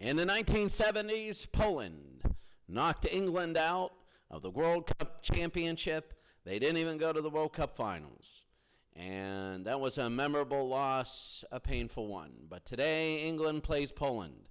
In the 1970s, Poland knocked England out of the World Cup championship. They didn't even go to the World Cup finals. And that was a memorable loss, a painful one. But today, England plays Poland.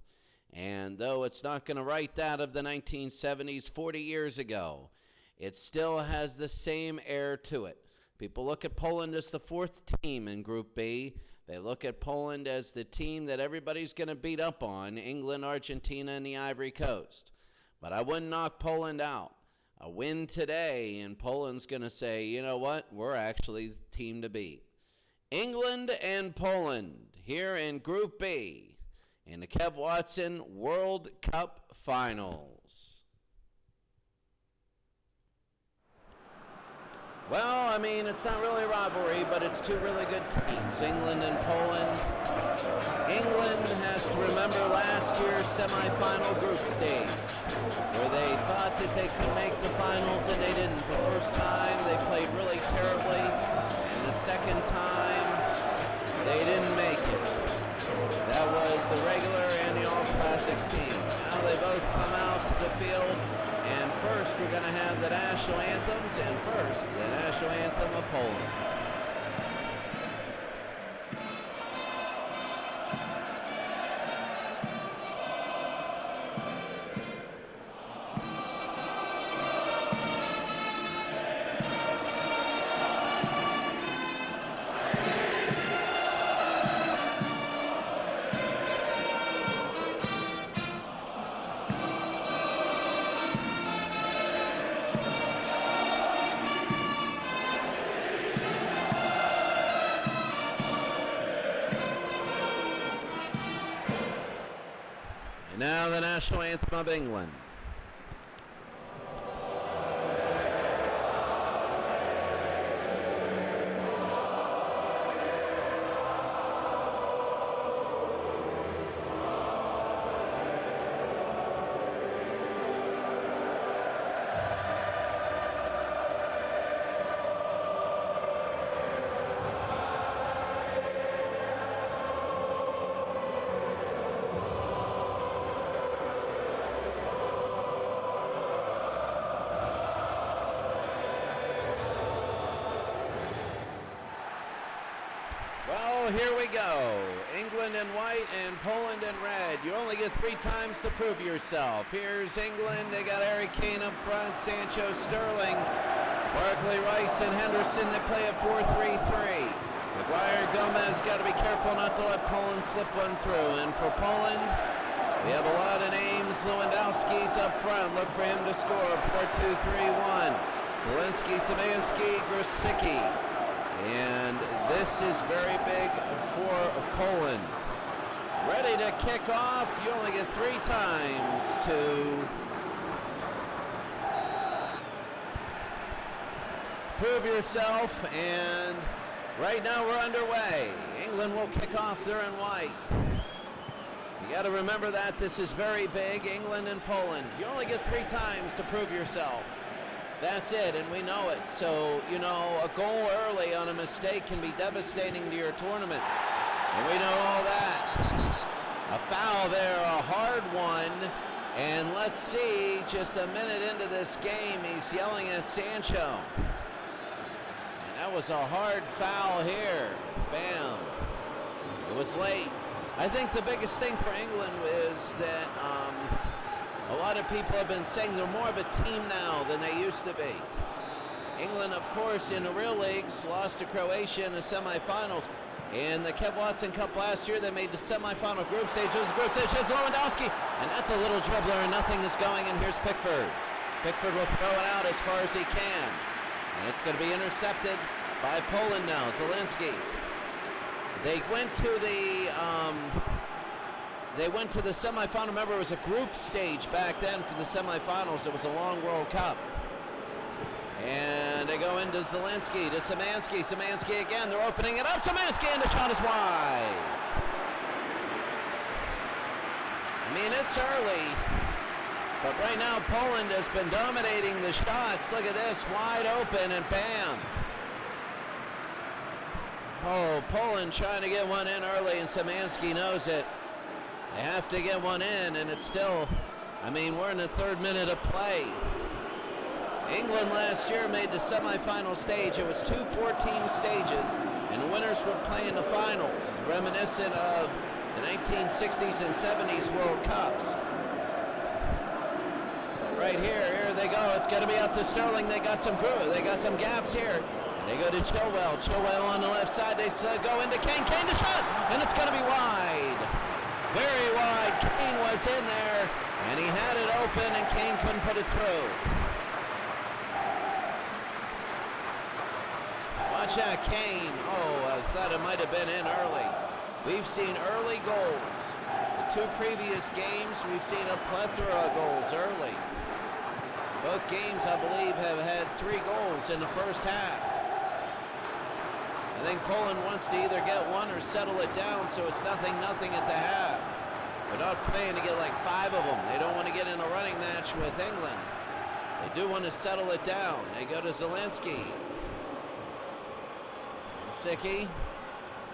And though it's not going to write that of the 1970s, 40 years ago, it still has the same air to it. People look at Poland as the fourth team in Group B. They look at Poland as the team that everybody's going to beat up on, England, Argentina, and the Ivory Coast. But I wouldn't knock Poland out. A win today, and Poland's going to say, you know what, we're actually the team to beat. England and Poland here in Group B in the Kev Watson World Cup Finals. Well, I mean, it's not really a rivalry, but it's two really good teams, England and Poland. England has to remember last year's semifinal group stage, where they thought that they could make the finals and they didn't. The first time, they played really terribly, and the second time, they didn't make it. That was the regular and the All-Classics team. Now they both come out to the field. And first, we're going to have the national anthems, and first, the national anthem of Poland. Now the national anthem of England. Here we go. England in white and Poland in red. You only get 3 times to prove yourself. Here's England. They got Harry Kane up front, Sancho, Sterling, Barkley, Rice, and Henderson. They play a 4-3-3. Maguire, Gomez got to be careful not to let Poland slip one through. And for Poland, we have a lot of names. Lewandowski's up front. Look for him to score. 4-2-3-1. Zelensky, Szymanski, Grosicki. And this is very big for Poland. Ready to kick off. You only get 3 times to prove yourself. And right now we're underway. England will kick off. They're in white. You got to remember that this is very big. England and Poland. You only get 3 times to prove yourself. That's it, and we know it. So, you know, a goal early on a mistake can be devastating to your tournament. And we know all that. A foul there, a hard one. And let's see, just a minute into this game, he's yelling at Sancho. And that was a hard foul here. Bam. It was late. I think the biggest thing for England is that a lot of people have been saying they're more of a team now than they used to be. England, of course, in the real leagues, lost to Croatia in the semifinals. In the Kev Watson Cup last year, they made the semifinal group stage. It was group stage, it's Lewandowski, and that's a little dribbler, and nothing is going, and here's Pickford. Pickford will throw it out as far as he can. And it's going to be intercepted by Poland now, Zelensky. They went to the semifinal. Remember, it was a group stage back then for the semifinals. It was a long World Cup. And they go into Zelensky to Szymanski. Szymanski again. They're opening it up. Szymanski, and the shot is wide. I mean, it's early. But right now, Poland has been dominating the shots. Look at this. Wide open, and bam. Oh, Poland trying to get one in early, and Szymanski knows it. They have to get one in, and it's still, I mean, we're in the 3rd minute of play. England last year made the semifinal stage. It was 2 4-team stages, and the winners would play in the finals, reminiscent of the 1960s and 70s World Cups. Right here they go. It's going to be up to Sterling. They got some groove. They got some gaps here. They go to Chilwell. Chilwell on the left side. They go into Kane. Kane to shot, and it's going to be wide. Very wide. Kane was in there, and he had it open, and Kane couldn't put it through. Watch that, Kane. Oh, I thought it might have been in early. We've seen early goals. The 2 previous games, we've seen a plethora of goals early. Both games, I believe, have had 3 goals in the first half. I think Poland wants to either get one or settle it down so it's 0-0 at the half. They're not playing to get like 5 of them. They don't want to get in a running match with England. They do want to settle it down. They go to Zelensky. Sicky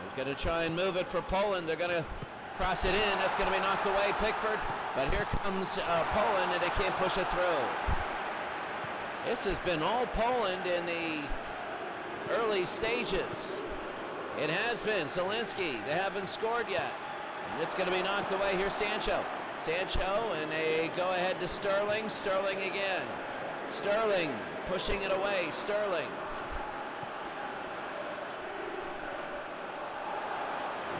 is going to try and move it for Poland. They're going to cross it in. That's going to be knocked away, Pickford. But here comes Poland, and they can't push it through. This has been all Poland in the early stages. It has been. Zelensky, they haven't scored yet. And it's going to be knocked away. Here's Sancho. Sancho, and they go ahead to Sterling. Sterling again. Sterling pushing it away. Sterling.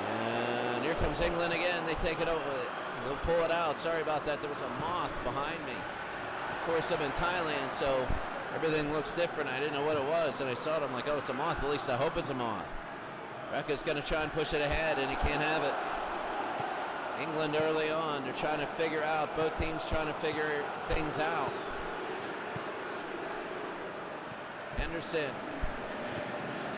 And here comes England again. They take it over. They'll pull it out. Sorry about that. There was a moth behind me. Of course, I'm in Thailand, so everything looks different. I didn't know what it was, and I saw it. I'm like, oh, it's a moth. At least I hope it's a moth. Reka's going to try and push it ahead, and he can't have it. England early on, they're trying to figure out, both teams trying to figure things out. Henderson.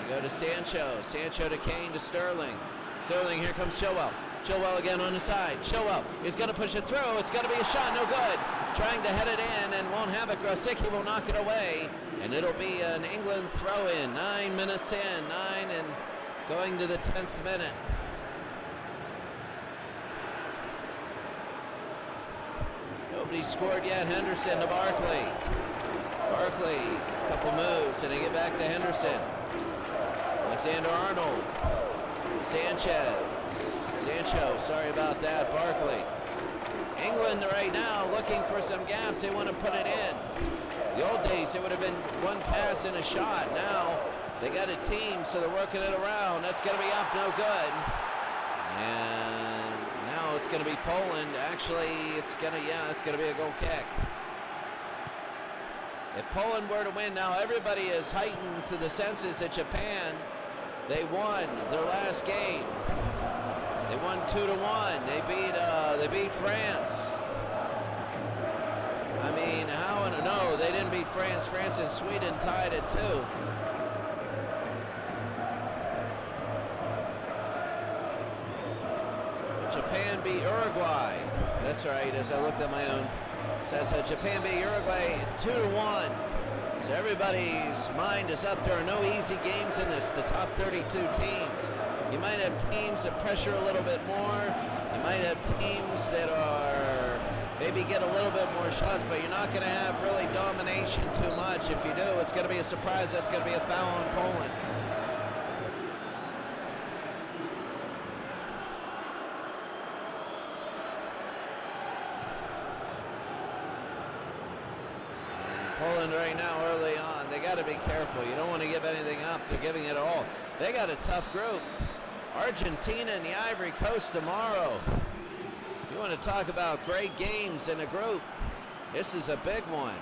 You go to Sancho. Sancho to Kane to Sterling. Sterling, here comes Chilwell. Chilwell again on the side. Chilwell is going to push it through. It's going to be a shot, no good. Trying to head it in and won't have it. Grosicki will knock it away, and it'll be an England throw-in. 9 minutes in, 9 and going to the 10th minute. Nobody scored yet. Henderson to Barkley. Barkley, a couple moves, and they get back to Henderson. Alexander-Arnold. Sanchez. Sancho, sorry about that. Barkley. England right now looking for some gaps. They want to put it in. The old days, it would have been one pass and a shot. Now they got a team, so they're working it around. That's going to be up, no good. And now it's going to be Poland. Actually, it's going to be a goal kick. If Poland were to win, now everybody is heightened to the senses that Japan, they won their last game. They won 2-1. They beat France. I mean, how? No, they didn't beat France. France and Sweden tied at 2. Japan beat Uruguay. That's right. As I looked at my own, says Japan beat Uruguay 2-1. So everybody's mind is up. There are no easy games in this. The top 32 teams. You might have teams that pressure a little bit more. You might have teams that are maybe get a little bit more shots, but you're not going to have really domination too much. If you do, it's going to be a surprise. That's going to be a foul on Poland. Poland right now early on, they got to be careful. You don't want to give anything up. They're giving it all. They got a tough group. Argentina and the Ivory Coast tomorrow. You want to talk about great games in a group. This is a big one.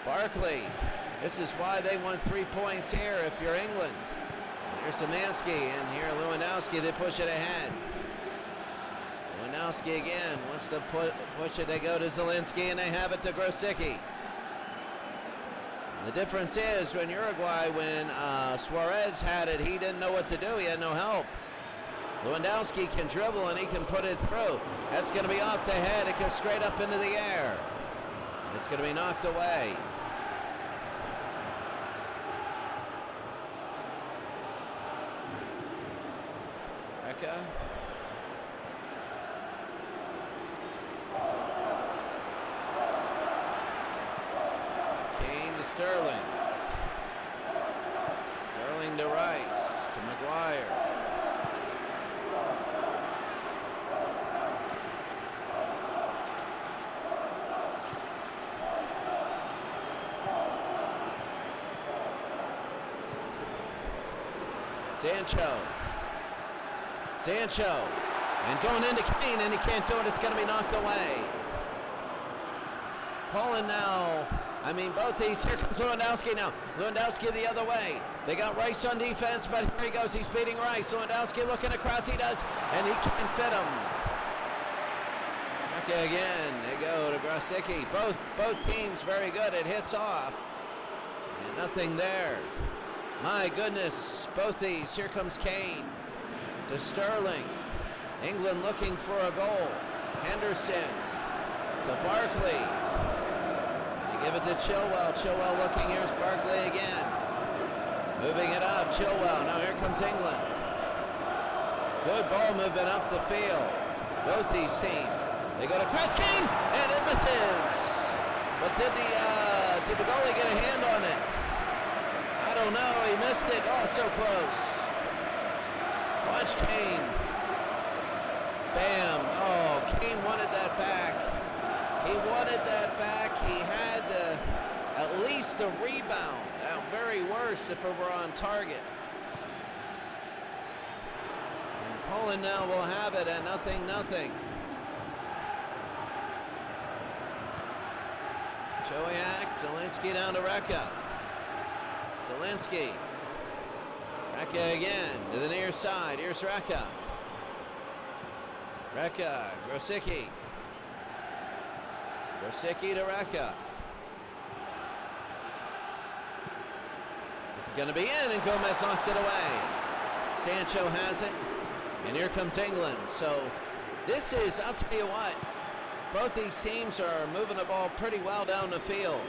Barkley, this is why they won 3 points here if you're England. Here's Szymanski, and here Lewandowski, they push it ahead. Lewandowski again wants to push it. They go to Zelensky, and they have it to Grosicki. The difference is when Uruguay, when Suarez had it, he didn't know what to do. He had no help. Lewandowski can dribble and he can put it through. That's going to be off the head. It goes straight up into the air. It's going to be knocked away. Reka. Sterling. Sterling to Rice, to McGuire. Sancho, and going into Kane, and he can't do it. It's going to be knocked away. Poland now, both these. Here comes Lewandowski now. Lewandowski the other way. They got Rice on defense, but here he goes. He's beating Rice. Lewandowski looking across. He does, and he can't fit him. Okay, again, they go to Grosicki. Both teams very good. It hits off, and nothing there. My goodness, both these. Here comes Kane to Sterling. England looking for a goal. Henderson to Barkley. They give it to Chilwell. Chilwell looking. Here's Barkley again. Moving it up. Chilwell. Now here comes England. Good ball movement up the field. Both these teams. They go to Chris Kane, and it misses. But did the goalie get a hand on it? I don't know. He missed it. Oh, so close. Watch Kane. Bam. Oh, Kane wanted that back. He wanted that back. He had at least a rebound. Now, very worse if it were on target. And Poland now will have it at 0-0. Chowiak, Zielinski down to Reka. Zielinski. Reka again to the near side. Here's Reka. Reka, Grosicki. Grosicki to Reka. This is going to be in, and Gomez knocks it away. Sancho has it, and here comes England. So this is, I'll tell you what, both these teams are moving the ball pretty well down the field.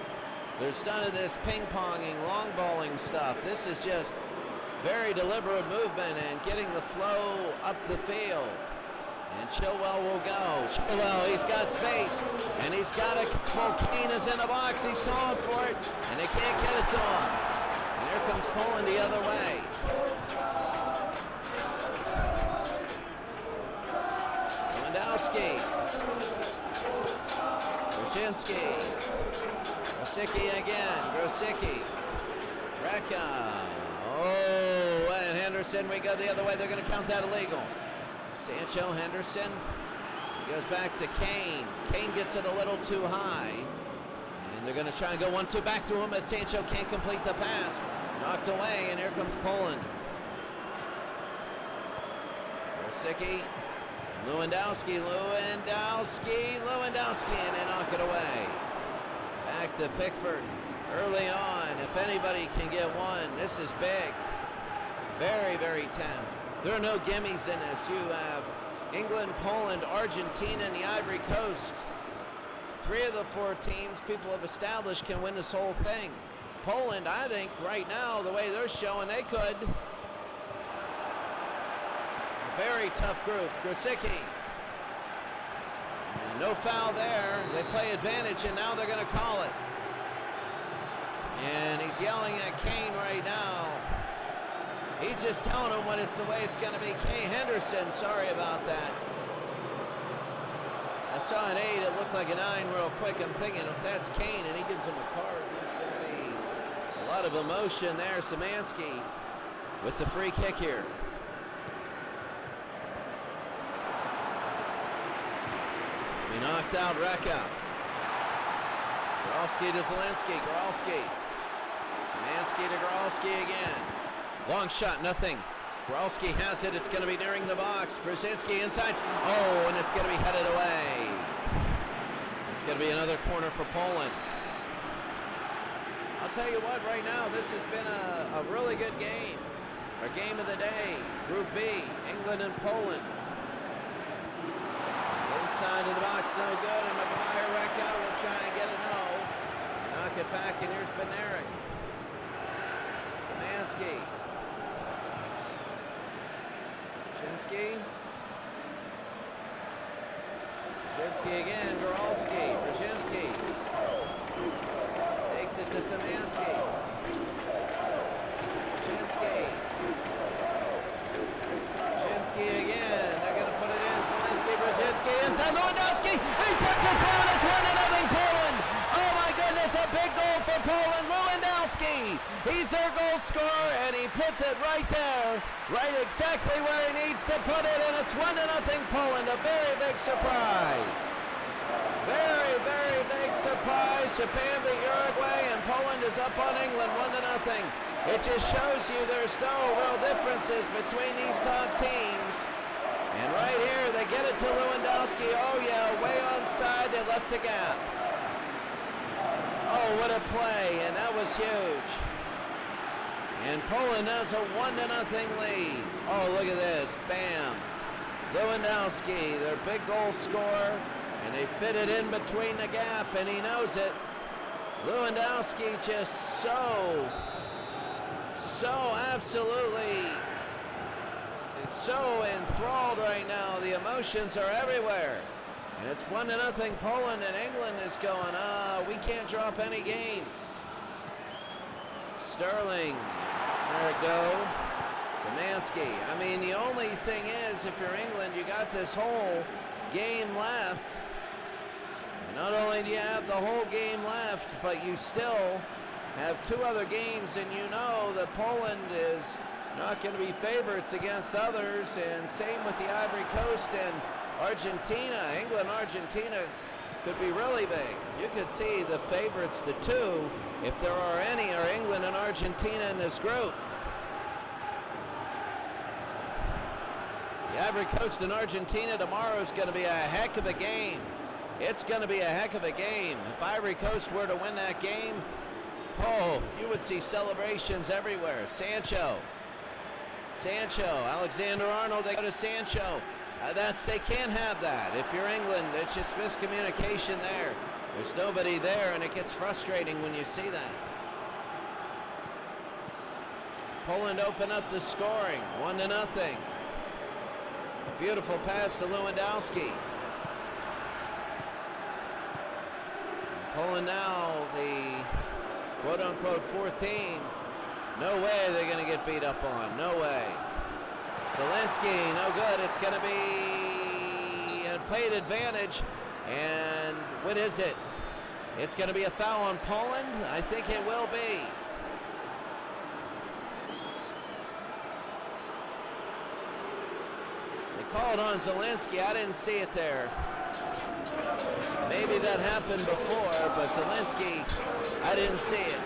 There's none of this ping-ponging, long-balling stuff. This is just very deliberate movement and getting the flow up the field. And Chilwell will go. Chilwell, he's got space, and he's got a couple. Kane is in the box. He's calling for it, and they can't get it to him. And here comes Poland the other way. Lewandowski. Brzezinski. Grosicki again. Grosicki. Reka. Oh, and Henderson, we go the other way. They're going to count that illegal. Sancho, Henderson. He goes back to Kane. Kane gets it a little too high. And they're going to try and go 1-2 back to him, but Sancho can't complete the pass. Knocked away, and here comes Poland. Grosicki. Lewandowski, and they knock it away. Back to Pickford. Early on, if anybody can get one, this is big. Very, very tense. There are no gimmies in this. You have England, Poland, Argentina, and the Ivory Coast. 3 of the 4 teams people have established can win this whole thing. Poland, I think, right now, the way they're showing, they could. A very tough group. Grosicki. No foul there. They play advantage, and now they're going to call it. And he's yelling at Kane right now. He's just telling him when it's the way it's going to be. Kane Henderson, sorry about that. I saw an 8, it looked like a 9 real quick. I'm thinking if that's Kane and he gives him a card, there's going to be a lot of emotion there. Szymanski with the free kick here. He knocked out Reka. Gralski to Zielinski. Gralski. Szymanski to Gralski again. Long shot, nothing. Gralski has it. It's going to be nearing the box. Brzezinski inside. Oh, and it's going to be headed away. It's going to be another corner for Poland. I'll tell you what, right now, this has been a really good game. Our game of the day, Group B, England and Poland. Inside of the box, no good, and McGuire Reka will try and get it, no. Knock it back, and here's Bednarik. Szymanski. Brzezinski. Brzezinski again, Gralski. Brzezinski. They takes it to Szymanski. Szymanski again. They're going to put it in. Brzezinski inside Lewandowski. He puts it through and it's 1-0 Poland. Oh my goodness, a big goal for Poland. Lewandowski. He's their goal scorer and he puts it right there. Right exactly where he needs to put it, and it's 1-0 Poland. A very big surprise. Very, very big surprise. Japan beat Uruguay and Poland is up on England 1-0. It just shows you there's no real differences between these top teams. And right here, they get it to Lewandowski. Oh yeah, way onside, they left a gap. Oh, what a play, and that was huge. And Poland has a 1-0 lead. Oh, look at this, bam. Lewandowski, their big goal scorer, and they fit it in between the gap, and he knows it. Lewandowski just so absolutely so enthralled right now. The emotions are everywhere. And it's 1-0 Poland, and England is going, we can't drop any games. Sterling, there it go. Szymanski. I mean, the only thing is, if you're England, you got this whole game left. And not only do you have the whole game left, but you still have two other games, and you know that Poland is not going to be favorites against others, and same with the Ivory Coast and Argentina. England, Argentina could be really big. You could see the favorites, the two, if there are any, are England and Argentina in this group. The Ivory Coast and Argentina tomorrow is going to be a heck of a game. It's going to be a heck of a game. If Ivory Coast were to win that game, oh, you would see celebrations everywhere. Sancho, Alexander-Arnold, they go to Sancho. They can't have that. If you're England, it's just miscommunication there. There's nobody there, and it gets frustrating when you see that. Poland open up the scoring, 1-0. A beautiful pass to Lewandowski. Poland now the quote-unquote 14. No way they're going to get beat up on. No way. Zelensky, no good. It's going to be a played advantage. And what is it? It's going to be a foul on Poland? I think it will be. They called on Zelensky. I didn't see it there. Maybe that happened before, but Zelensky, I didn't see it.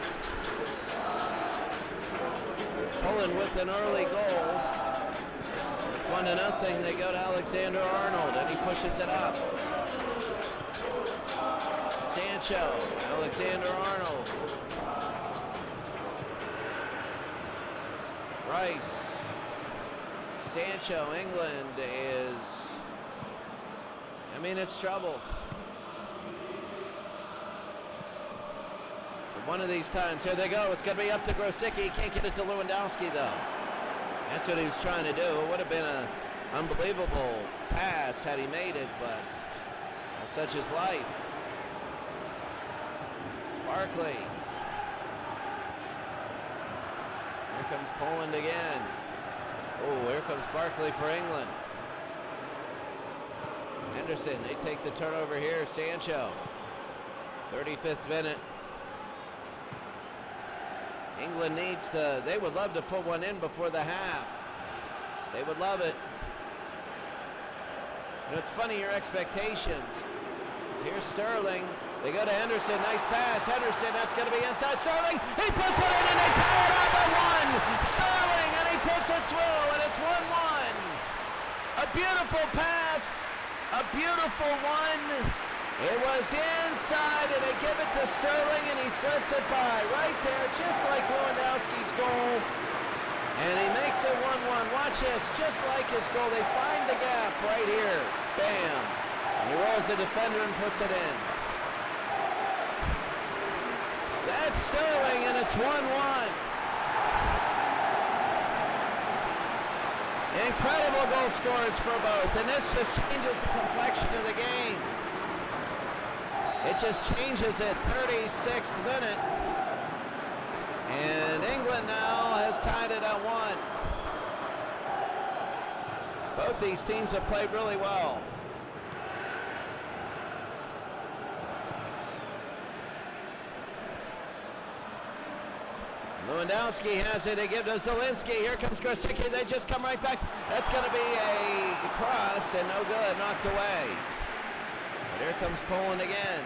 Poland with an early goal. It's 1-0. They go to Alexander-Arnold, and he pushes it up. Sancho, Alexander-Arnold. Rice. Sancho, England is, I mean, it's trouble. One of these times, here they go. It's going to be up to Grosicki. He can't get it to Lewandowski, though. That's what he was trying to do. It would have been an unbelievable pass had he made it, but such is life. Barkley. Here comes Poland again. Oh, here comes Barkley for England. Henderson, they take the turnover here. Sancho. 35th minute. England needs to, they would love to put one in before the half. They would love it. And it's funny, your expectations. Here's Sterling. They go to Henderson. Nice pass. Henderson, that's going to be inside. Sterling, he puts it in and they tie it up at one. Sterling, and he puts it through, and it's 1-1. A beautiful pass. A beautiful one. It was inside, and they give it to Sterling, and he slips it by right there, just like Lewandowski's goal. And he makes it 1-1. Watch this, just like his goal. They find the gap right here. Bam. And he rolls the defender and puts it in. That's Sterling, and it's 1-1. Incredible goal scorers for both, and this just changes the complexion of the game. It just changes at 36th minute. England now has tied it at 1. Both these teams have played really well. Lewandowski has it. They give to Zielinski. Here comes Grosicki. They just come right back. That's going to be a cross and no good. Knocked away. But here comes Poland again.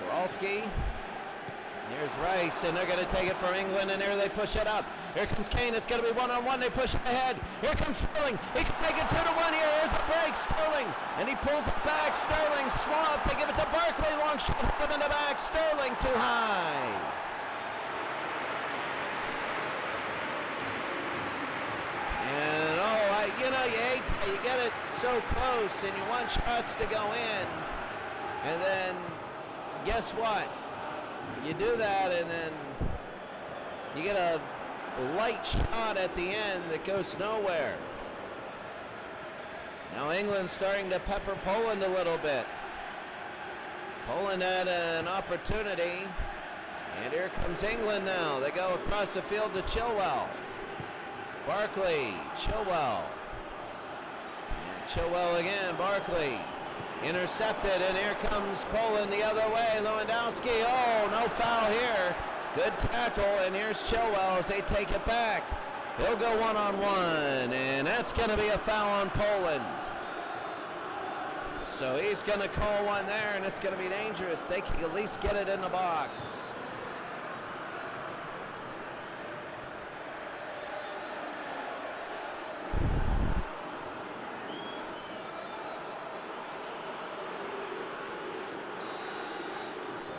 Kowalski. Here's Rice, and they're going to take it from England, and here they push it up. Here comes Kane. It's going to be one-on-one. They push it ahead. Here comes Sterling. He can make it 2-1 here. Here's a break. Sterling, and he pulls it back. Sterling swapped. They give it to Barkley. Long shot. Hit him in the back. Sterling too high. And you get it so close, and you want shots to go in, and then guess what? You do that, and then you get a light shot at the end that goes nowhere. Now England's starting to pepper Poland a little bit. Poland had an opportunity, and here comes England now. They go across the field to Chilwell. Barkley, Chilwell. And Chilwell again, Barkley. Intercepted, and here comes Poland the other way. Lewandowski, oh, no foul here. Good tackle, and here's Chilwell as they take it back. He'll go one-on-one, and that's going to be a foul on Poland. So he's going to call one there, and it's going to be dangerous. They can at least get it in the box.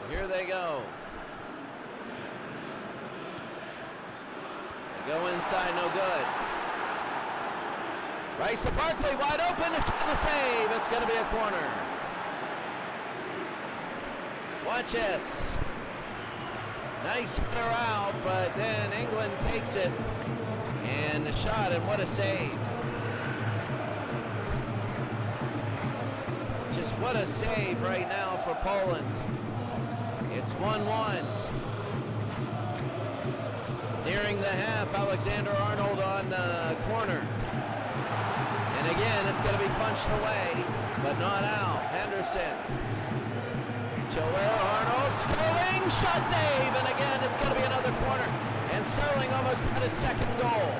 Here they go. They go inside, no good. Rice to Barkley, wide open, it's going to save. It's going to be a corner. Watch this. Nice hitter out, but then England takes it. And the shot, and what a save. Just what a save right now for Poland. It's 1-1. Nearing the half, Alexander-Arnold on the corner. And again, it's going to be punched away, but not out. Henderson. Arnold, Sterling, shot save, and again, it's going to be another corner. And Sterling almost had his second goal.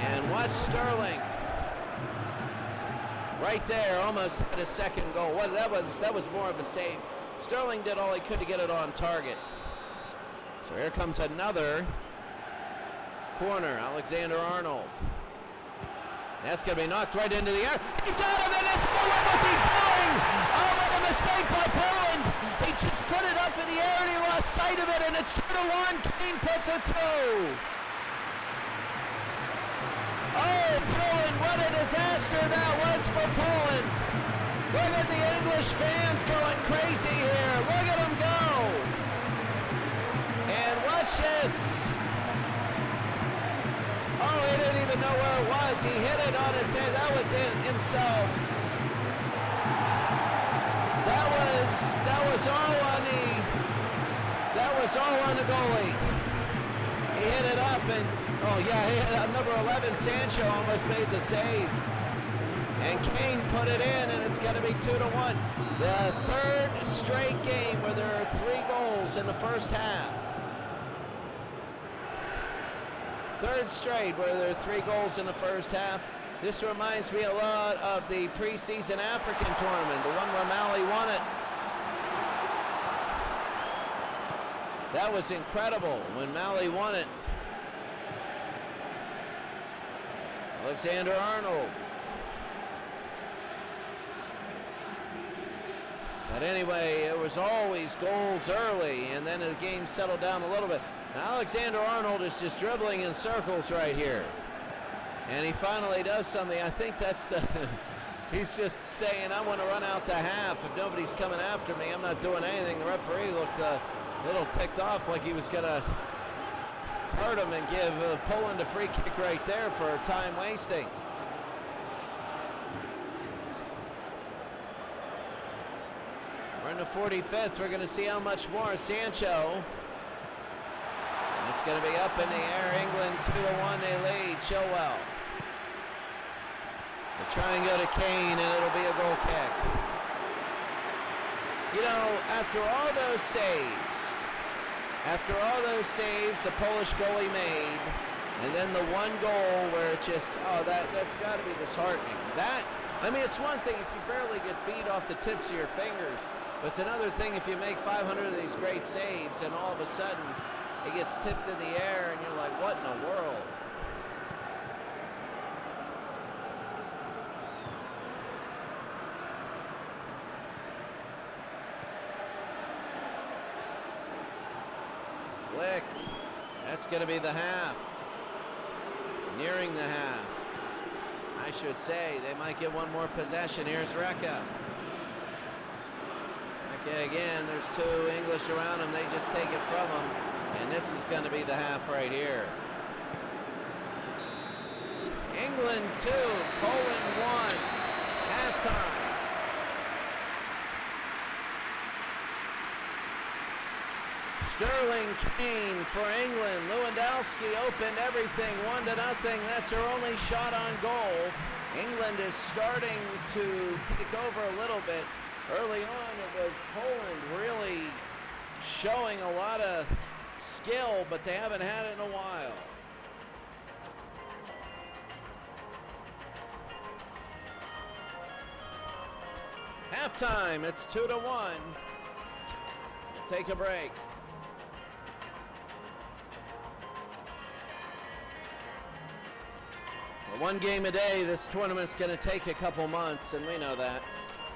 And watch Sterling. Right there, almost had his second goal. That was more of a save. Sterling did all he could to get it on target. So here comes another corner. Alexander-Arnold. That's going to be knocked right into the air. He's out of it. It's what was he doing? Oh, what a mistake by Poland. He just put it up in the air and he lost sight of it, and it's 2-1. Kane puts it through. Oh, Poland, what a disaster that was for Poland. Look at the English fans going crazy here. Look at them go. And watch this. Oh, he didn't even know where it was. He hit it on his head. That was it himself. That was all on the goalie. He hit it up, and oh yeah, number 11, Sancho, almost made the save. And Kane put it in, and it's going to be 2-1. The third straight game where there are 3 goals in the first half. Third straight where there are 3 goals in the first half. This reminds me a lot of the preseason African tournament, the one where Mali won it. That was incredible when Mali won it. Alexander-Arnold. But anyway, it was always goals early, and then the game settled down a little bit. Now Alexander-Arnold is just dribbling in circles right here. And he finally does something. I think that's the... He's just saying, I want to run out to half. If nobody's coming after me, I'm not doing anything. The referee looked a little ticked off, like he was going to card him and give Poland a free kick right there for time wasting. We're in the 45th. We're going to see how much more. Sancho. And it's going to be up in the air. England 2-1. They lead. Chilwell. They try and go to Kane, and it'll be a goal kick. You know, after all those saves the Polish goalie made, and then the one goal where it just, that's got to be disheartening. I mean, it's one thing if you barely get beat off the tips of your fingers, but it's another thing if you make 500 of these great saves and all of a sudden it gets tipped in the air and you're like, what in the world? Flick. That's going to be the half. Nearing the half. I should say they might get one more possession. Here's Recca. Okay, again, there's two English around him. They just take it from him. And this is going to be the half right here. England 2, Poland 1. Halftime. Sterling Kane for England. Lewandowski opened everything 1-0. That's their only shot on goal. England is starting to take over a little bit. Early on, it was Poland really showing a lot of skill, but they haven't had it in a while. Halftime, it's 2-1. Take a break. One game a day. This tournament's going to take a couple months, and we know that.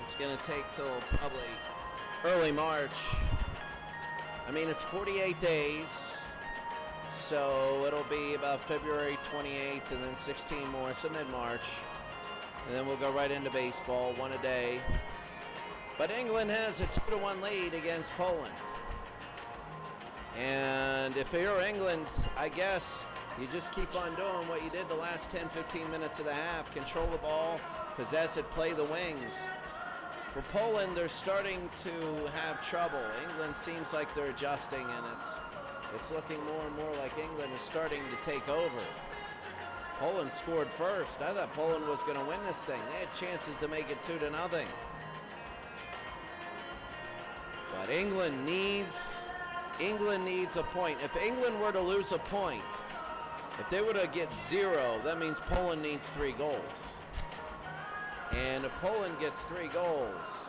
It's going to take till probably early March. I mean, it's 48 days, so it'll be about February 28th and then 16 more, so mid-March. And then we'll go right into baseball, one a day. But England has a 2-1 lead against Poland. And if you're England, I guess you just keep on doing what you did the last 10, 15 minutes of the half. Control the ball, possess it, play the wings. For Poland, they're starting to have trouble. England seems like they're adjusting, and it's looking more and more like England is starting to take over. Poland scored first. I thought Poland was going to win this thing. They had chances to make it 2-0. But England needs a point. If England were to lose a point, if they were to get 0, that means Poland needs 3 goals. And if Poland gets 3 goals,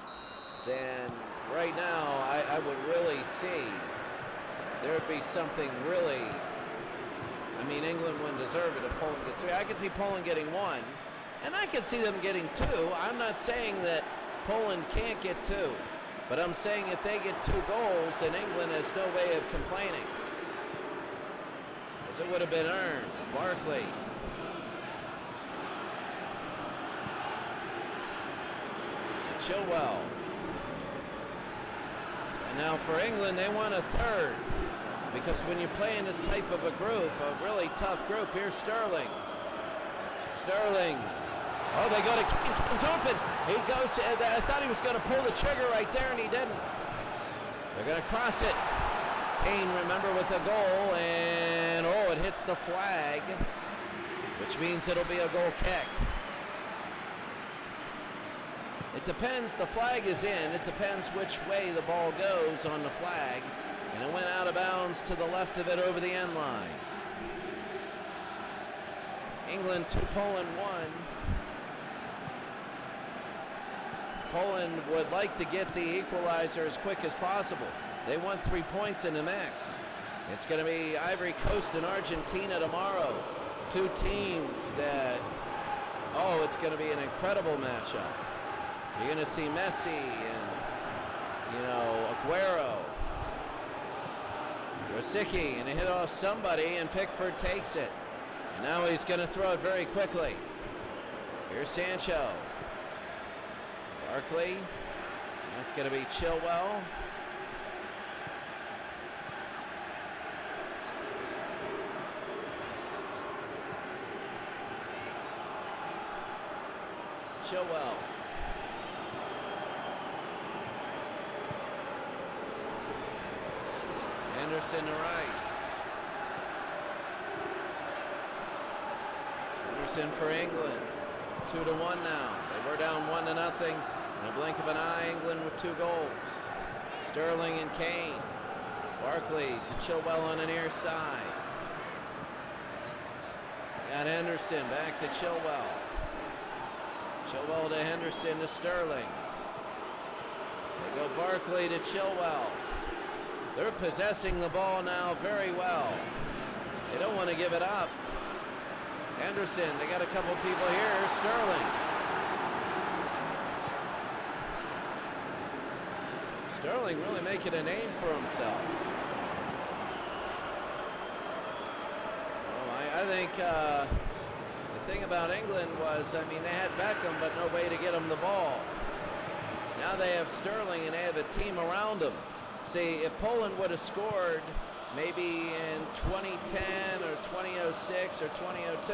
then right now I would really see there would be something really, I mean, England wouldn't deserve it if Poland gets 3. I could see Poland getting 1, and I could see them getting 2. I'm not saying that Poland can't get 2, but I'm saying if they get 2 goals, then England has no way of complaining, because it would have been earned. Barkley. Chilwell. And now for England, they want a 3rd, because when you play in this type of a group, a really tough group, here's Sterling. Sterling. Oh, they go to Kane. Kane's open. He goes. I thought he was going to pull the trigger right there, and he didn't. They're going to cross it. Kane, remember, with a goal, and it hits the flag, which means it'll be a goal kick. It depends. The flag is in. It depends which way the ball goes on the flag, and it went out of bounds to the left of it over the end line. England 2, Poland 1. Poland would like to get the equalizer as quick as possible. They want 3 points in the mix. It's going to be Ivory Coast and Argentina tomorrow. 2 teams that, it's going to be an incredible matchup. You're going to see Messi and, Aguero. Rosicky, and he hit off somebody, and Pickford takes it. And now he's going to throw it very quickly. Here's Sancho. Barkley. That's going to be Chilwell. Chilwell. Henderson to Rice. Henderson for England. 2-1 now. They were down 1-0. In a blink of an eye, England with 2 goals. Sterling and Kane. Barkley to Chilwell on the near side. Got Henderson back to Chilwell. Chilwell to Henderson to Sterling. They go Barkley to Chilwell. They're possessing the ball now very well. They don't want to give it up. Henderson, they got a couple people here. Sterling. Sterling really making a name for himself. I think the thing about England was, I mean, they had Beckham, but no way to get him the ball. Now they have Sterling, and they have a team around him. See, if Poland would have scored maybe in 2010 or 2006 or 2002,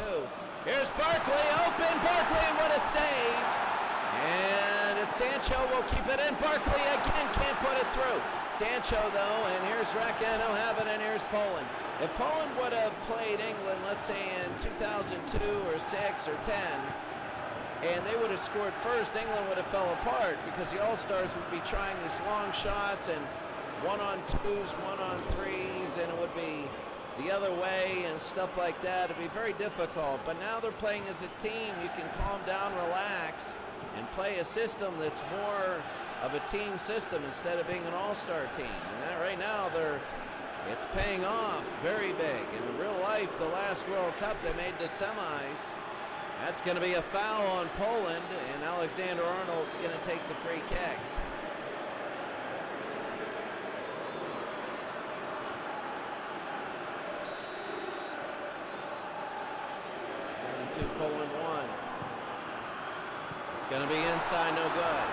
here's Barkley, open, Barkley, and what a save! And it's Sancho will keep it in. Barkley again can't put it through. Sancho though, and here's Recken, he'll have it, and here's Poland. If Poland would have played England, let's say in 2002 or 6 or 10, and they would have scored first, England would have fell apart because the All-Stars would be trying these long shots and 1-on-2s, 1-on-3s, and it would be the other way and stuff like that. It'd be very difficult. But now they're playing as a team. You can calm down, relax, and play a system that's more of a team system instead of being an all-star team. And that right now it's paying off very big. In real life, the last World Cup they made the semis. That's going to be a foul on Poland, and Alexander-Arnold's going to take the free kick. Poland 1. It's going to be inside, no good.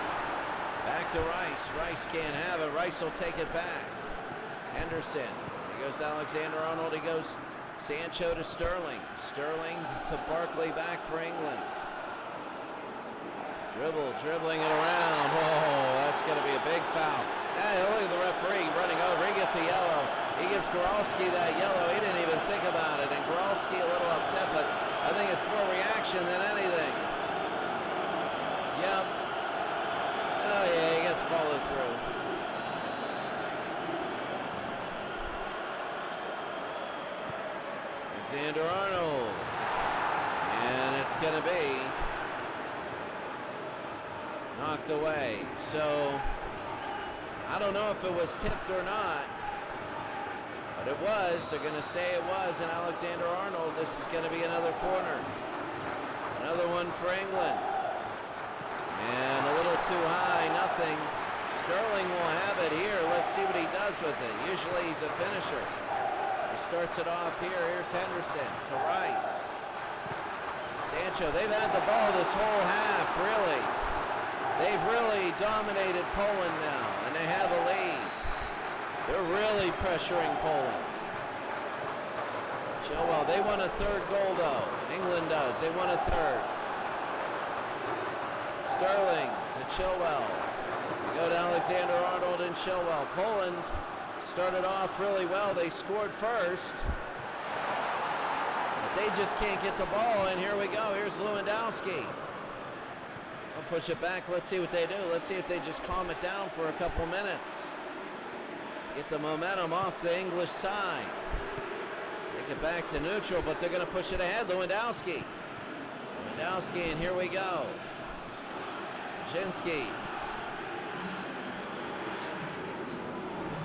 Back to Rice. Rice can't have it. Rice will take it back. Henderson. He goes to Alexander-Arnold. He goes Sancho to Sterling. Sterling to Barkley back for England. Dribbling it around. Oh, that's going to be a big foul. Hey, look at the referee running over. He gets a yellow. He gives Goralski that yellow. He didn't even think about it. And Goralski a little upset, but I think it's more reaction than anything. Yep. Oh, yeah, he gets follow through. Alexander-Arnold. And it's going to be knocked away. So, I don't know if it was tipped or not. But it was. They're going to say it was. And Alexander-Arnold, this is going to be another corner. Another one for England. And a little too high, nothing. Sterling will have it here. Let's see what he does with it. Usually he's a finisher. He starts it off here. Here's Henderson to Rice. Sancho, they've had the ball this whole half, really. They've really dominated Poland now, and they have a lead. They're really pressuring Poland. Chilwell, they want a third goal, though. England does. They want a third. Sterling to Chilwell. We go to Alexander-Arnold and Chilwell. Poland started off really well. They scored first. But they just can't get the ball, and here we go. Here's Lewandowski. I'll push it back. Let's see what they do. Let's see if they just calm it down for a couple minutes. Get the momentum off the English side. Take it back to neutral, but they're going to push it ahead. Lewandowski, and here we go. Shinsky.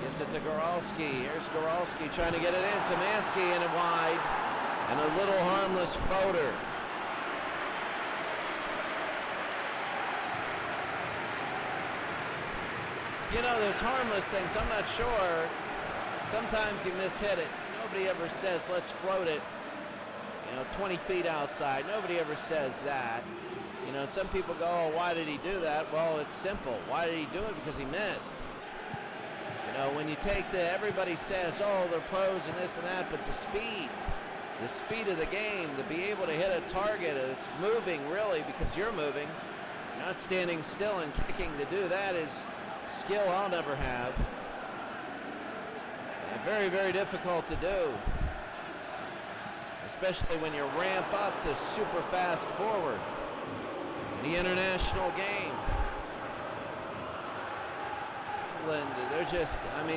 Gives it to Goralski. Here's Goralski trying to get it in. Szymanski in it wide. And a little harmless floater. You know, there's harmless things. I'm not sure. Sometimes you mishit it. Nobody ever says, let's float it, 20 feet outside. Nobody ever says that. You know, some people go, oh, why did he do that? Well, it's simple. Why did he do it? Because he missed. You know, when you take everybody says, oh, they're pros and this and that, but the speed of the game, to be able to hit a target that's moving really because you're moving, not standing still and kicking, to do that is skill I'll never have. Very, very difficult to do, especially when you ramp up to super fast forward in the international game. England,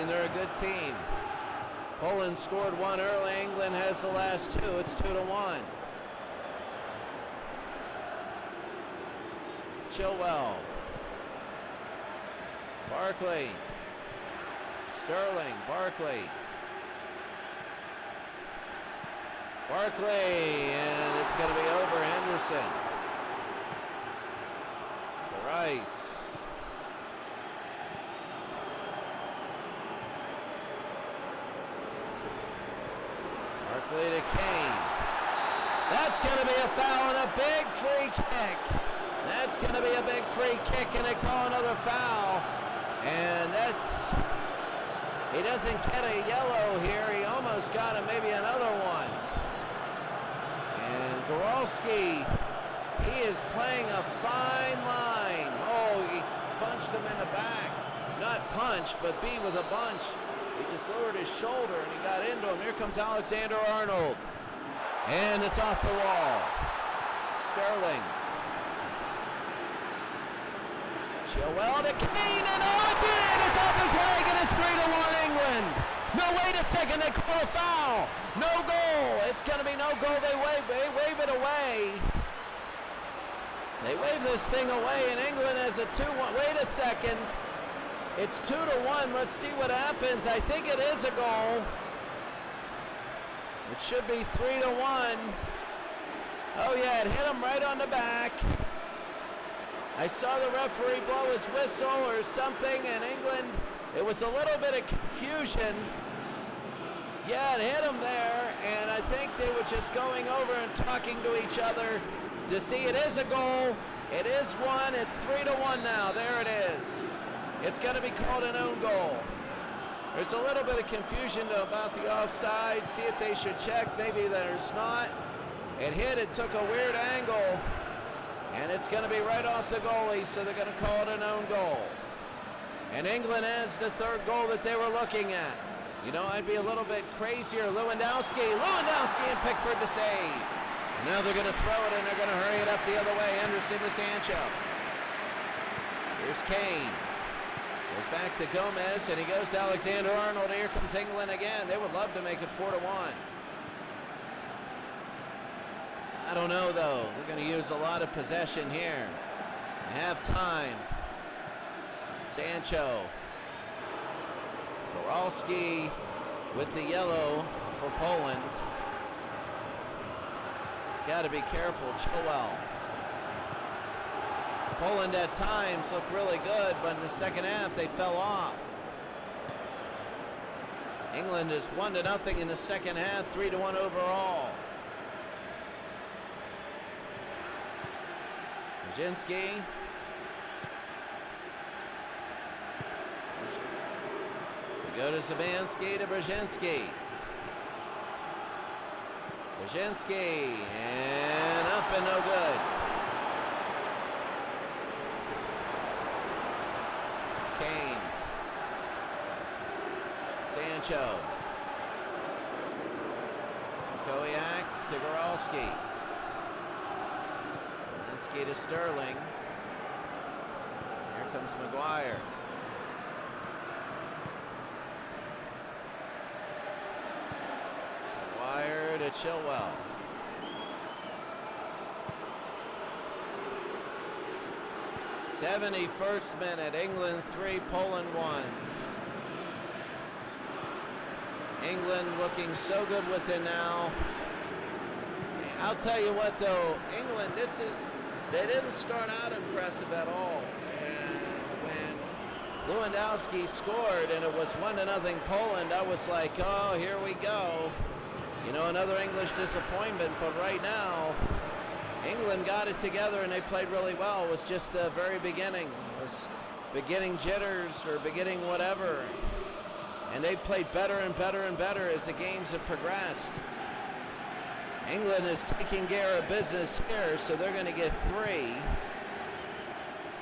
they're a good team. Poland scored one early. England has the last two. It's 2-1. Chilwell. Barkley. Sterling. Barkley. And it's going to be over. Henderson. To Rice. Barkley to Kane. That's going to be a foul and a big free kick. That's going to be a big free kick, and they call another foul. And he doesn't get a yellow here. He almost got him, maybe another one. And Goralski, he is playing a fine line. Oh, he punched him in the back. Not punch, but beat with a bunch. He just lowered his shoulder and he got into him. Here comes Alexander-Arnold. And it's off the wall. Sterling. Chilwell to Kane, and it's in! It's off his leg, and it's 3-1 England. No, wait a second, they call a foul. No goal. It's going to be no goal. They wave it away. They wave this thing away, and England has a 2-1. Wait a second. It's 2-1. Let's see what happens. I think it is a goal. It should be 3-1. Oh, yeah, it hit him right on the back. I saw the referee blow his whistle or something, and England, it was a little bit of confusion. Yeah, it hit him there, and I think they were just going over and talking to each other to see it is a goal. It is one. It's 3-1 now. There it is. It's going to be called an own goal. There's a little bit of confusion about the offside. See if they should check. Maybe there's not. It hit. It took a weird angle. And it's going to be right off the goalie, so they're going to call it an own goal. And England has the third goal that they were looking at. You know, I'd be a little bit crazier. Lewandowski and Pickford to save. And now they're going to throw it, and they're going to hurry it up the other way. Henderson to Sancho. Here's Kane. Goes back to Gomez, and he goes to Alexander-Arnold. Here comes England again. They would love to make it 4-1. I don't know, though. They're going to use a lot of possession here. Half time. Sancho. Goralski with the yellow for Poland. He's got to be careful. Chilwell. Poland at times looked really good, but in the second half they fell off. England is 1-0 in the second half, 3-1 overall. Brzezinski. We go to Zabanski to Brzezinski. Brzezinski, and up and no good. Kane. Sancho. Kowiak to Goralski. Zabanski to Sterling. Here comes Maguire. Maguire to Chilwell. '71st minute, England 3, Poland 1. England looking so good with it now. I'll tell you what though, England, they didn't start out impressive at all. And when Lewandowski scored and it was 1-0 Poland, I was like, oh, here we go. You know, another English disappointment, but right now, England got it together and they played really well. It was just the very beginning. It was beginning jitters or beginning whatever. And they played better and better and better as the games have progressed. England is taking care of business here, so they're going to get 3.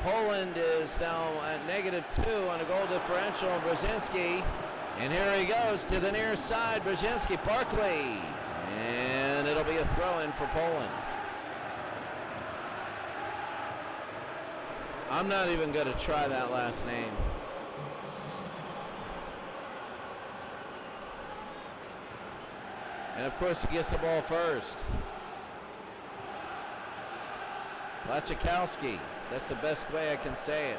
Poland is now at -2 on a goal differential. Brzezinski And here he goes to the near side, Brzezinski, Barkley. And it'll be a throw-in for Poland. I'm not even going to try that last name. And of course he gets the ball first. Lachikowski, that's the best way I can say it.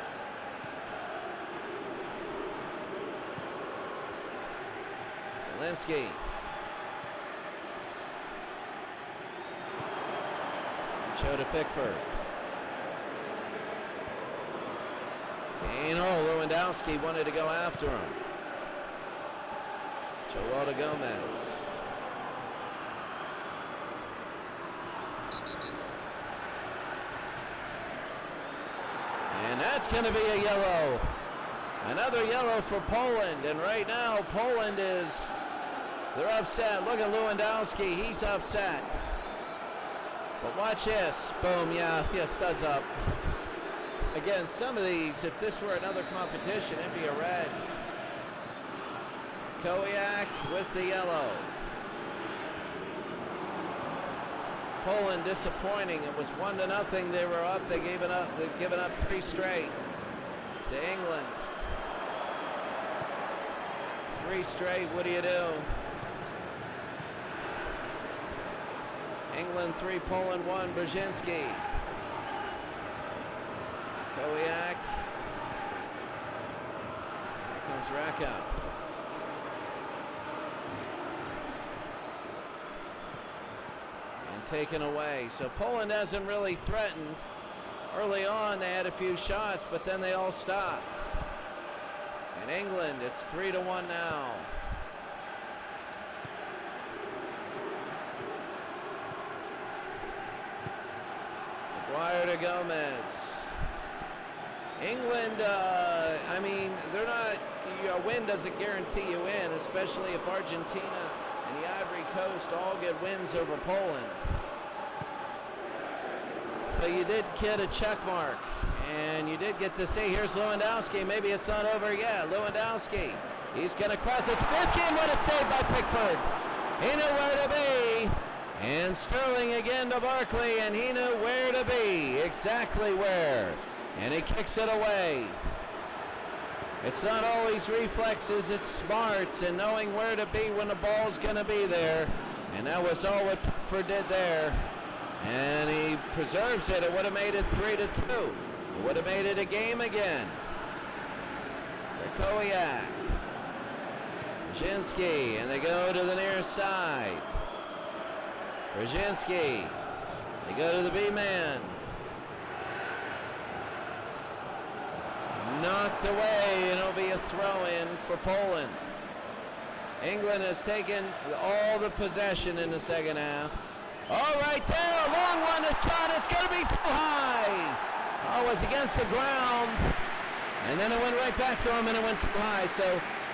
Zielinski. Sancho to Pickford. Lewandowski wanted to go after him. Joel to Gomez. And that's going to be a yellow. Another yellow for Poland. And right now, Poland they're upset. Look at Lewandowski. He's upset. But watch this. Boom. Yeah, studs up. Again, some of these, if this were another competition, it'd be a red. Kowiak with the yellow. Poland disappointing. It was 1-0. They were up. They've given up 3 straight to England. 3 straight. What do you do? England 3, Poland 1. Brzezinski. Kowiak. Here comes Raka. And taken away. So Poland hasn't really threatened. Early on they had a few shots, but then they all stopped. And England, it's 3-1 now. Maguire to Gomez. England, I mean, they're not, a win doesn't guarantee you win, especially if Argentina and the Ivory Coast all get wins over Poland. But you did get a check mark, and you did get to see, here's Lewandowski, maybe it's not over yet. Lewandowski, he's going to cross it. Spinski, and what a save by Pickford. He knew where to be. And Sterling again to Barkley, and he knew where to be, exactly where. And he kicks it away. It's not always reflexes, it's smarts and knowing where to be when the ball's going to be there. And that was all what Pickford did there. And he preserves it. It would have made it 3-2. It would have made it a game again. For Kowiak. Brzezinski, and they go to the near side. Brzezinski. They go to the B-man. Knocked away, and it'll be a throw-in for Poland. England has taken all the possession in the second half. Oh, right there, a long one, a shot, it's going to be too high. Oh, it was against the ground, and then it went right back to him, and it went too high. So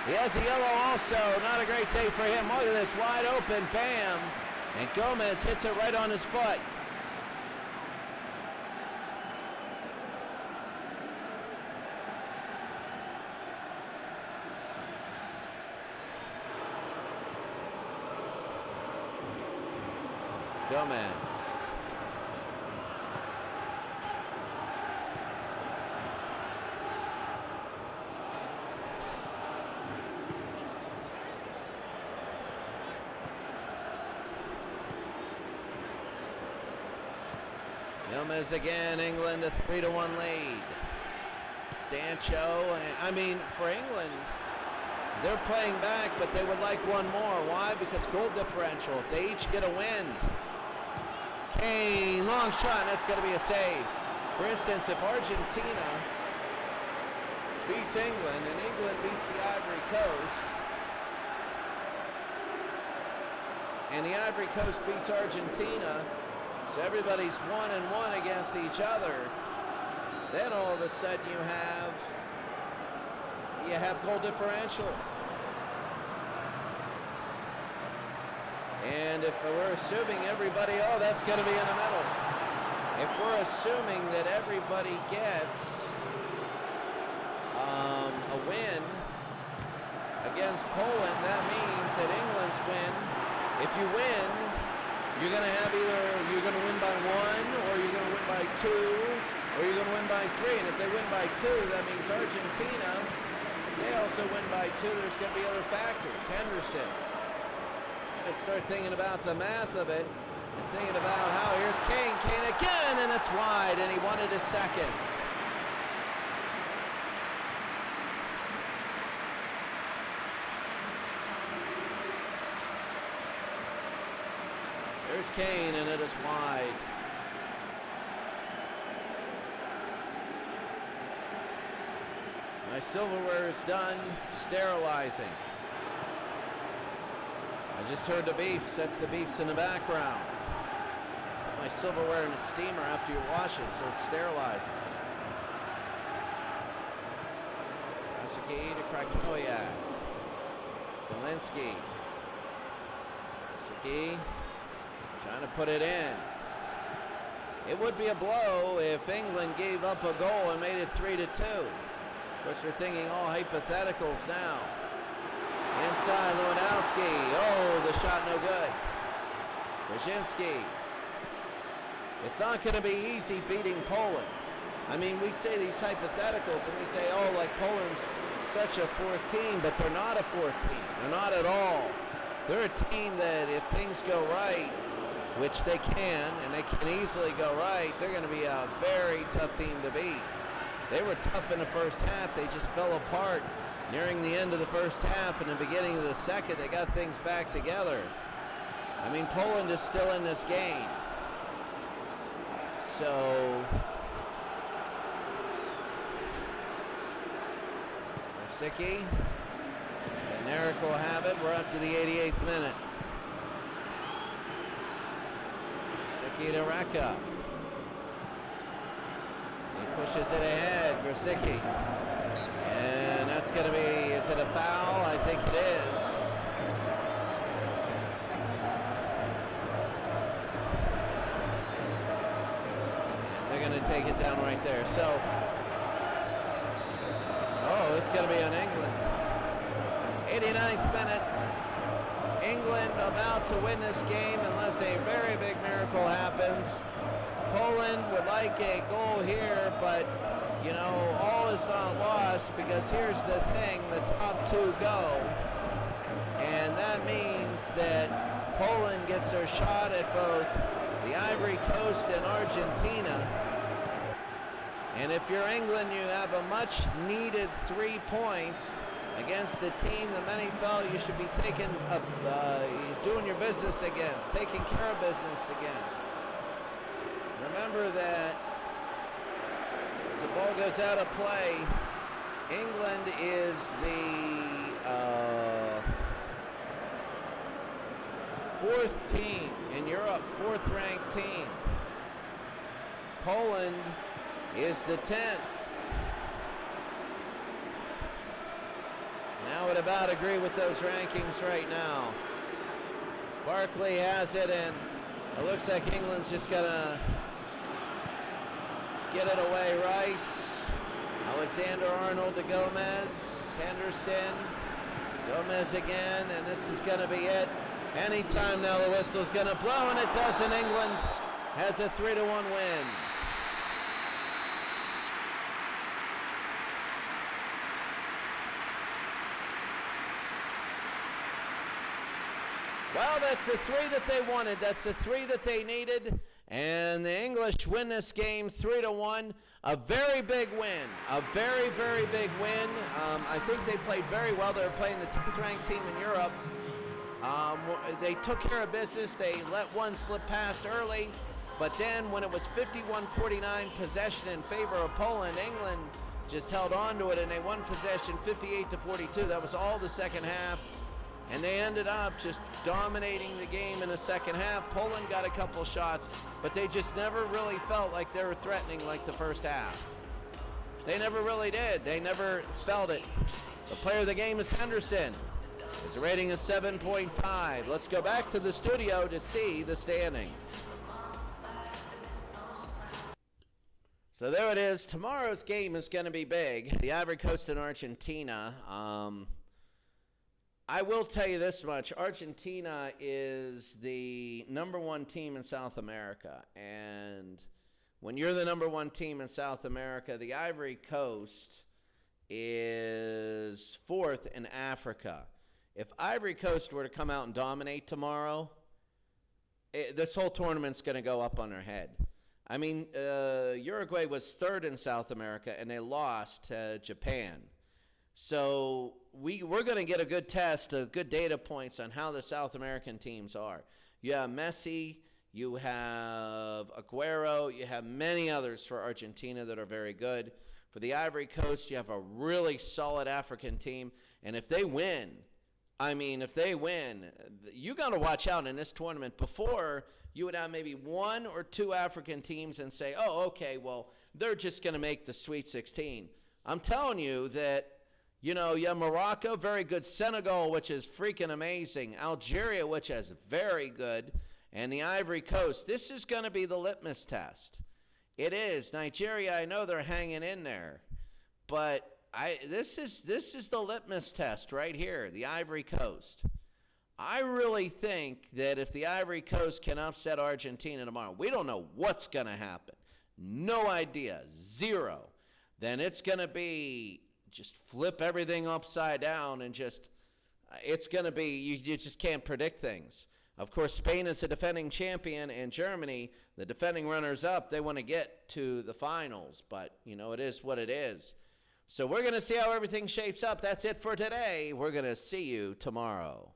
he has a yellow also, not a great day for him. Look at this, wide open, bam, and Gomez hits it right on his foot. Gomez. Gomez again, England a 3-1 lead. Sancho, and I mean, for England, they're playing back, but they would like one more. Why? Because goal differential. If they each get a win, Kane, long shot, and that's going to be a save. For instance, if Argentina beats England and England beats the Ivory Coast, and the Ivory Coast beats Argentina, so everybody's 1-1 against each other, then all of a sudden you have goal differential. And if we're assuming everybody, oh, that's going to be in the middle. If we're assuming that everybody gets a win against Poland, that means that England's win, if you win, you're going to have either you're going to win by 1, or you're going to win by 2, or you're going to win by 3. And if they win by 2, that means Argentina, if they also win by 2, there's going to be other factors. Henderson. Got to start thinking about the math of it and thinking about how here's Kane. Kane again, and it's wide, and he wanted a second. There's Kane, and it is wide. My silverware is done sterilizing. I just heard the beeps. That's the beeps in the background. Put my silverware in a steamer after you wash it so it sterilizes. Rosicky to Krakowiak. Zelensky. Rosicky trying to put it in. It would be a blow if England gave up a goal and made it 3-2. Of course, we're thinking all hypotheticals now. Inside Lewandowski. Oh, the shot no good. Brzezinski. It's not going to be easy beating Poland. I mean, we say these hypotheticals and we say, oh, like Poland's such a fourth team, but they're not a fourth team. They're not at all. They're a team that if things go right, which they can, and they can easily go right, they're going to be a very tough team to beat. They were tough in the first half. They just fell apart nearing the end of the first half and the beginning of the second. They got things back together. I mean, Poland is still in this game. So, Rosicky, and Eric will have it. We're up to the 88th minute. Rosicky to Reka. He pushes it ahead, Rosicky. And that's going to be, is it a foul? I think it is. And they're going to take it down right there. So, oh, it's going to be on England. 89th minute. England about to win this game unless a very big miracle happens. Poland would like a goal here, but you know, all is not lost, because here's the thing, the top two go, and that means that Poland gets their shot at both the Ivory Coast and Argentina. And if you're England, you have a much needed 3 points against the team that many felt you should be doing your business against, taking care of business against. Remember that as the ball goes out of play, England is the fourth team in Europe, fourth ranked team. Poland is the 10th. And I would about agree with those rankings right now. Barkley has it, and it looks like England's just gonna get it away. Rice, Alexander-Arnold to Gomez, Henderson, Gomez again, and this is going to be it. Anytime now the whistle's going to blow, and it does, and England has a 3-1 win. Well, that's the 3 that they wanted. That's the 3 that they needed. And the English win this game 3-1. A very big win. A very, very big win. I think they played very well. They were playing the 10th ranked team in Europe. They took care of business. They let one slip past early. But then when it was 51-49 possession in favor of Poland, England just held on to it, and they won possession 58-42. That was all the second half. And they ended up just dominating the game in the second half. Poland got a couple shots, but they just never really felt like they were threatening like the first half. They never really did. They never felt it. The player of the game is Henderson. His rating is 7.5. Let's go back to the studio to see the standings. So there it is. Tomorrow's game is going to be big. The Ivory Coast and Argentina. I will tell you this much. Argentina is the #1 team in South America. And when you're the #1 team in South America, the Ivory Coast is 4th in Africa. If Ivory Coast were to come out and dominate tomorrow, this whole tournament's going to go up on their head. I mean, Uruguay was 3rd in South America, and they lost to Japan. So we're going to get a good test, good data points on how the South American teams are. You have Messi, you have Aguero, you have many others for Argentina that are very good. For the Ivory Coast, you have a really solid African team. And if they win, you got to watch out in this tournament. Before, you would have maybe 1 or 2 African teams and say, oh, okay, well, they're just going to make the Sweet 16. I'm telling you that, you have Morocco, very good. Senegal, which is freaking amazing. Algeria, which is very good. And the Ivory Coast. This is going to be the litmus test. It is. Nigeria, I know they're hanging in there. But this is the litmus test right here, the Ivory Coast. I really think that if the Ivory Coast can upset Argentina tomorrow, we don't know what's going to happen. No idea. 0. Then it's going to be just flip everything upside down and it's going to be, you just can't predict things. Of course, Spain is the defending champion, and Germany, the defending runners-up, they want to get to the finals. But, it is what it is. So we're going to see how everything shapes up. That's it for today. We're going to see you tomorrow.